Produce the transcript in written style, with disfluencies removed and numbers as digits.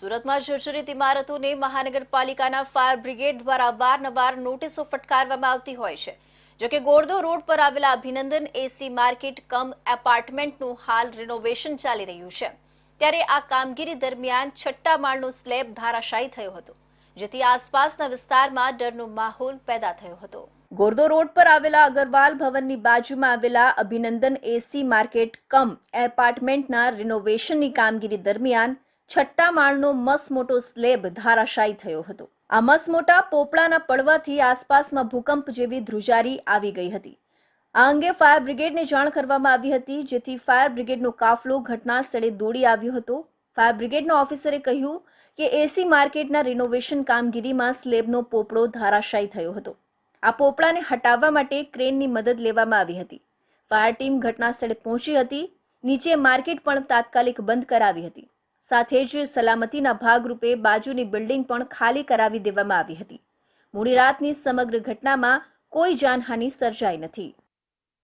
સુરતમાં જર્જરિત ઇમારતોને મહાનગરપાલિકાના ફાયર બ્રિગેડ દ્વારા વારંવાર નોટિસો ફટકારવામાં આવતી હોય છે. જો કે ગોળદો રોડ પર આવેલા અભિનંદન એસી માર્કેટ કમ એપાર્ટમેન્ટનું હાલ રિનોવેશન ચાલી રહ્યું છે. ત્યારે આ કામગીરી દરમિયાન છઠ્ઠા માળનો સ્લેબ ધરાશાયી થયો હતો, જેથી આસપાસના વિસ્તારમાં ડરનો માહોલ પેદા થયો હતો. ગોળદો રોડ પર આવેલા અગરવાલ ભવનની બાજુમાં આવેલા અભિનંદન એસી માર્કેટ કમ એપાર્ટમેન્ટના રિનોવેશનની કામગીરી દરમિયાન છઠ્ઠા માળનો મસમોટો સ્લેબ ધરાશાયી થયો હતો. આ મસમોટા પોપડાના પડવાથી આસપાસમાં ભૂકંપ જેવી ધ્રુજારી આવી ગઈ હતી. આ અંગે ફાયર બ્રિગેડને જાણ કરવામાં આવી હતી, જેથી ફાયર બ્રિગેડનો કાફલો ઘટના સ્થળે દોડી આવ્યો હતો. ફાયર બ્રિગેડના ઓફિસરે કહ્યું કે એસી માર્કેટના રિનોવેશન કામગીરીમાં સ્લેબનો પોપડો ધરાશાયી થયો હતો. આ પોપડાને હટાવવા માટે ક્રેનની મદદ લેવામાં આવી હતી. ફાયર ટીમ ઘટના સ્થળે પહોંચી હતી. નીચે માર્કેટ પણ તાત્કાલિક બંધ કરાવી હતી. સાથે જ સલામતીના ભાગરૂપે બાજુની બિલ્ડિંગ પણ ખાલી કરાવી દેવામાં આવી હતી. મોડી રાતની સમગ્ર ઘટનામાં કોઈ જાનહાનિ સર્જાઈ નથી.